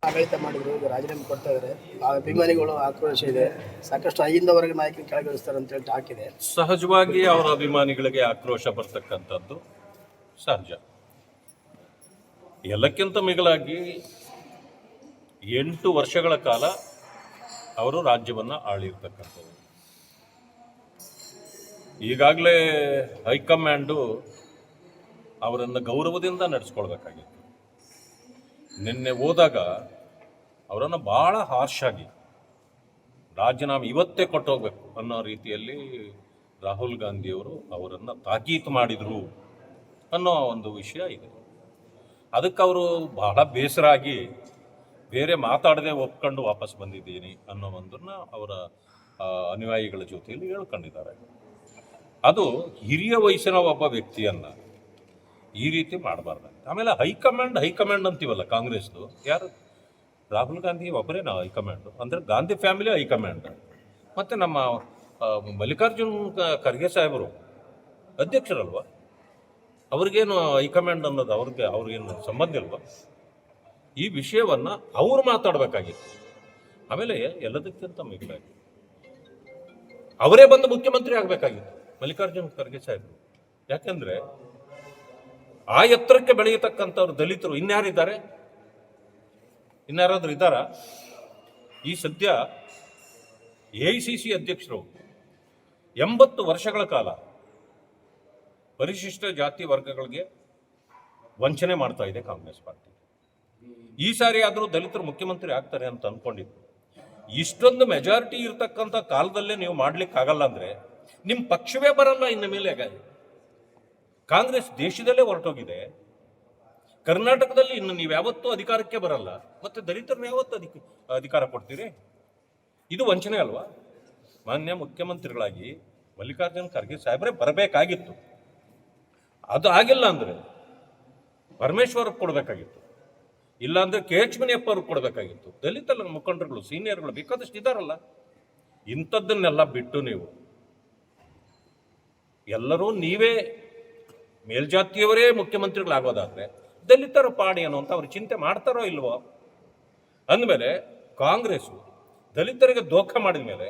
ಆಡಳಿತ ಮಾಡಿದ್ರು, ಈಗ ರಾಜೀನಾಮೆ ಕೊಡ್ತಾ ಇದ್ದಾರೆ. ಅಭಿಮಾನಿಗಳು ಆಕ್ರೋಶ ಇದೆ, ಸಾಕಷ್ಟು ಐದರವರೆಗೆ ನಾಯಕರು ಕೆಳಗಿಳಿಸ್ತಾರೆ ಅಂತ ಹೇಳಿ ಟಾಕ್ ಇದೆ. ಸಹಜವಾಗಿ ಅವರ ಅಭಿಮಾನಿಗಳಿಗೆ ಆಕ್ರೋಶ ಬರ್ತಕ್ಕಂಥದ್ದು ಸಹಜ. ಎಲ್ಲಕ್ಕಿಂತ ಮಿಗಿಲಾಗಿ 8 ವರ್ಷಗಳ ಕಾಲ ಅವರು ರಾಜ್ಯವನ್ನು ಆಳಿರ್ತಕ್ಕಂಥದ್ದು. ಈಗಾಗಲೇ ಹೈಕಮಾಂಡು ಅವರನ್ನು ಗೌರವದಿಂದ ನಡೆಸ್ಕೊಳ್ಬೇಕಾಗಿತ್ತು. ನಿನ್ನೆ ಹೋದಾಗ ಅವರನ್ನು ಭಾಳ ಹಾರ್ಷ್ ಆಗಿ ರಾಜೀನಾಮೆ ಇವತ್ತೇ ಕೊಟ್ಟೋಗ್ಬೇಕು ಅನ್ನೋ ರೀತಿಯಲ್ಲಿ ರಾಹುಲ್ ಗಾಂಧಿಯವರು ಅವರನ್ನು ತಾಕೀತು ಮಾಡಿದರು ಅನ್ನೋ ಒಂದು ವಿಷಯ ಇದೆ. ಅದಕ್ಕೆ ಅವರು ಬಹಳ ಬೇಸರ ಆಗಿ ಬೇರೆ ಮಾತಾಡದೆ ಒಪ್ಕೊಂಡು ವಾಪಸ್ ಬಂದಿದ್ದೀನಿ ಅನ್ನೋ ಒಂದನ್ನು ಅವರ ಅನುಯಾಯಿಗಳ ಜೊತೆಯಲ್ಲಿ ಹೇಳ್ಕೊಂಡಿದ್ದಾರೆ. ಅದು ಹಿರಿಯ ವಯಸ್ಸಿನ ಒಬ್ಬ ವ್ಯಕ್ತಿಯನ್ನು ಈ ರೀತಿ ಮಾಡಬಾರ್ದು. ಆಮೇಲೆ ಹೈಕಮಾಂಡ್ ಅಂತೀವಲ್ಲ ಕಾಂಗ್ರೆಸ್ದು, ಯಾರು? ರಾಹುಲ್ ಗಾಂಧಿ ಒಬ್ಬರೇನಾ ಹೈಕಮಾಂಡು? ಅಂದರೆ ಗಾಂಧಿ ಫ್ಯಾಮಿಲಿ ಹೈಕಮಾಂಡ್. ಮತ್ತು ನಮ್ಮ ಮಲ್ಲಿಕಾರ್ಜುನ್ ಖರ್ಗೆ ಸಾಹೇಬರು ಅಧ್ಯಕ್ಷರಲ್ವ, ಅವ್ರಿಗೇನು ಹೈಕಮಾಂಡ್ ಅನ್ನೋದು ಅವ್ರಿಗೇನು ಸಂಬಂಧ ಇಲ್ವ? ಈ ವಿಷಯವನ್ನು ಅವರು ಮಾತಾಡಬೇಕಾಗಿತ್ತು. ಆಮೇಲೆ ಎಲ್ಲದಕ್ಕಿಂತ ಮಿಗಿಲಾಗಿ ಅವರೇ ಬಂದು ಮುಖ್ಯಮಂತ್ರಿ ಆಗಬೇಕಾಗಿತ್ತು ಮಲ್ಲಿಕಾರ್ಜುನ್ ಖರ್ಗೆ ಸಾಹೇಬರು. ಯಾಕೆಂದರೆ ಆ ಎತ್ತರಕ್ಕೆ ಬೆಳೆಯತಕ್ಕಂಥವ್ರು ದಲಿತರು ಇನ್ಯಾರಿದ್ದಾರೆ? ಇನ್ಯಾರಾದ್ರೂ ಇದ್ದಾರಾ? ಈ ಸದ್ಯ AICC ಅಧ್ಯಕ್ಷರು 80 ವರ್ಷಗಳ ಕಾಲ ಪರಿಶಿಷ್ಟ ಜಾತಿ ವರ್ಗಗಳಿಗೆ ವಂಚನೆ ಮಾಡ್ತಾ ಇದೆ ಕಾಂಗ್ರೆಸ್ ಪಾರ್ಟಿ. ಈ ಸಾರಿ ಆದರೂ ದಲಿತರು ಮುಖ್ಯಮಂತ್ರಿ ಆಗ್ತಾರೆ ಅಂತ ಅಂದ್ಕೊಂಡಿದ್ರು. ಇಷ್ಟೊಂದು ಮೆಜಾರಿಟಿ ಇರ್ತಕ್ಕಂಥ ಕಾಲದಲ್ಲೇ ನೀವು ಮಾಡ್ಲಿಕ್ಕಾಗಲ್ಲ ಅಂದರೆ ನಿಮ್ಮ ಪಕ್ಷವೇ ಬರಲ್ಲ. ಇನ್ನು ಮೇಲೆ ಕಾಂಗ್ರೆಸ್ ದೇಶದಲ್ಲೇ ಹೊರಟೋಗಿದೆ. ಕರ್ನಾಟಕದಲ್ಲಿ ಇನ್ನು ನೀವು ಯಾವತ್ತೂ ಅಧಿಕಾರಕ್ಕೆ ಬರಲ್ಲ, ಮತ್ತೆ ದಲಿತರನ್ನ ಯಾವತ್ತೂ ಅಧಿಕಾರ ಕೊಡ್ತೀರಿ? ಇದು ವಂಚನೆ ಅಲ್ವಾ? ಮಾನ್ಯ ಮುಖ್ಯಮಂತ್ರಿಗಳಾಗಿ ಮಲ್ಲಿಕಾರ್ಜುನ್ ಖರ್ಗೆ ಸಾಹೇಬ್ರೆ ಬರಬೇಕಾಗಿತ್ತು. ಅದು ಆಗಿಲ್ಲ ಅಂದರೆ ಪರಮೇಶ್ವರ್ಗೆ ಕೊಡಬೇಕಾಗಿತ್ತು, ಇಲ್ಲಾಂದರೆ KH ಮುನಿಯಪ್ಪ ಅವ್ರಿಗೆ ಕೊಡಬೇಕಾಗಿತ್ತು. ದಲಿತ ಮುಖಂಡರುಗಳು ಸೀನಿಯರ್ಗಳು ಬೇಕಾದಷ್ಟು ಇದ್ದಾರಲ್ಲ. ಇಂಥದ್ದನ್ನೆಲ್ಲ ಬಿಟ್ಟು ನೀವು ಎಲ್ಲರೂ ನೀವೇ ಮೇಲ್ಜಾತಿಯವರೇ ಮುಖ್ಯಮಂತ್ರಿಗಳಾಗೋದಾದ್ರೆ ದಲಿತರ ಪಾಡಿ ಅನ್ನೋ ಅಂತ ಅವ್ರು ಚಿಂತೆ ಮಾಡ್ತಾರೋ ಇಲ್ವೋ? ಅಂದಮೇಲೆ ಕಾಂಗ್ರೆಸ್ಸು ದಲಿತರಿಗೆ ದೋಖ ಮಾಡಿದ ಮೇಲೆ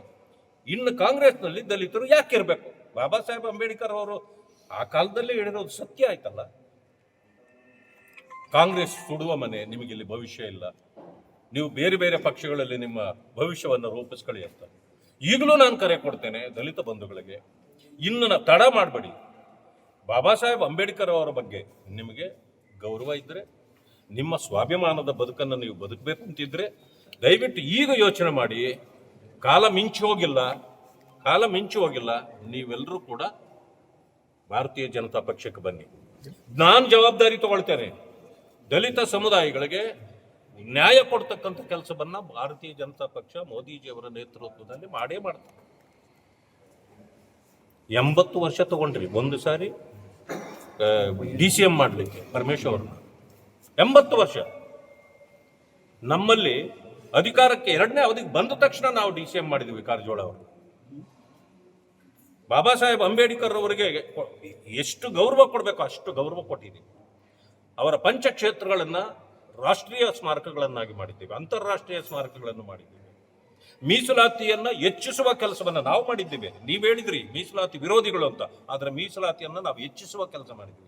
ಇನ್ನು ಕಾಂಗ್ರೆಸ್ನಲ್ಲಿ ದಲಿತರು ಯಾಕೆ ಇರಬೇಕು? ಬಾಬಾ ಸಾಹೇಬ್ ಅಂಬೇಡ್ಕರ್ ಅವರು ಆ ಕಾಲದಲ್ಲೇ ಹೇಳಿರೋದು ಸತ್ಯ ಆಯ್ತಲ್ಲ. ಕಾಂಗ್ರೆಸ್ ಸುಡುವ ಮನೆ, ನಿಮಗಿಲ್ಲಿ ಭವಿಷ್ಯ ಇಲ್ಲ, ನೀವು ಬೇರೆ ಬೇರೆ ಪಕ್ಷಗಳಲ್ಲಿ ನಿಮ್ಮ ಭವಿಷ್ಯವನ್ನು ರೂಪಿಸ್ಕೊಳ್ಳಿ ಅಂತ ಈಗಲೂ ನಾನು ಕರೆ ಕೊಡ್ತೇನೆ ದಲಿತ ಬಂಧುಗಳಿಗೆ. ಇನ್ನು ತಡ ಮಾಡಬೇಡಿ. ಬಾಬಾ ಸಾಹೇಬ್ ಅಂಬೇಡ್ಕರ್ ಅವರ ಬಗ್ಗೆ ನಿಮಗೆ ಗೌರವ ಇದ್ದರೆ, ನಿಮ್ಮ ಸ್ವಾಭಿಮಾನದ ಬದುಕನ್ನು ನೀವು ಬದುಕಬೇಕು ಅಂತಿದ್ರೆ ದಯವಿಟ್ಟು ಈಗ ಯೋಚನೆ ಮಾಡಿ. ಕಾಲ ಮಿಂಚು ಹೋಗಿಲ್ಲ. ನೀವೆಲ್ಲರೂ ಕೂಡ ಭಾರತೀಯ ಜನತಾ ಪಕ್ಷಕ್ಕೆ ಬನ್ನಿ. ನಾನು ಜವಾಬ್ದಾರಿ ತಗೊಳ್ತೇನೆ. ದಲಿತ ಸಮುದಾಯಗಳಿಗೆ ನ್ಯಾಯ ಕೊಡ್ತಕ್ಕಂಥ ಕೆಲಸವನ್ನು ಭಾರತೀಯ ಜನತಾ ಪಕ್ಷ ಮೋದಿಜಿಯವರ ನೇತೃತ್ವದಲ್ಲಿ ಮಾಡೇ ಮಾಡ್ತಾರೆ. 80 ವರ್ಷ ತಗೊಂಡ್ರಿ ಒಂದು ಸಾರಿ DCM ಮಾಡಲಿಕ್ಕೆ ಪರಮೇಶ್ವರ್ನ. 80 ವರ್ಷ. ನಮ್ಮಲ್ಲಿ ಅಧಿಕಾರಕ್ಕೆ 2ನೇ ಅವಧಿಗೆ ಬಂದ ತಕ್ಷಣ ನಾವು DCM ಮಾಡಿದ್ವಿ ಕಾರಜೋಳ ಅವರು. ಬಾಬಾ ಸಾಹೇಬ್ ಅಂಬೇಡ್ಕರ್ ಅವರಿಗೆ ಎಷ್ಟು ಗೌರವ ಕೊಡಬೇಕು ಅಷ್ಟು ಗೌರವ ಕೊಟ್ಟಿದ್ದೀವಿ. ಅವರ ಪಂಚಕ್ಷೇತ್ರಗಳನ್ನು ರಾಷ್ಟ್ರೀಯ ಸ್ಮಾರಕಗಳನ್ನಾಗಿ ಮಾಡಿದ್ದೇವೆ, ಅಂತಾರಾಷ್ಟ್ರೀಯ ಸ್ಮಾರಕಗಳನ್ನು ಮಾಡಿದ್ದೇವೆ. ಮೀಸಲಾತಿಯನ್ನು ಹೆಚ್ಚಿಸುವ ಕೆಲಸವನ್ನು ನಾವು ಮಾಡಿದ್ದೇವೆ. ನೀವು ಹೇಳಿದ್ರಿ ಮೀಸಲಾತಿ ವಿರೋಧಿಗಳು ಅಂತ, ಆದರೆ ಮೀಸಲಾತಿಯನ್ನು ನಾವು ಹೆಚ್ಚಿಸುವ ಕೆಲಸ ಮಾಡಿದ್ದೀವಿ.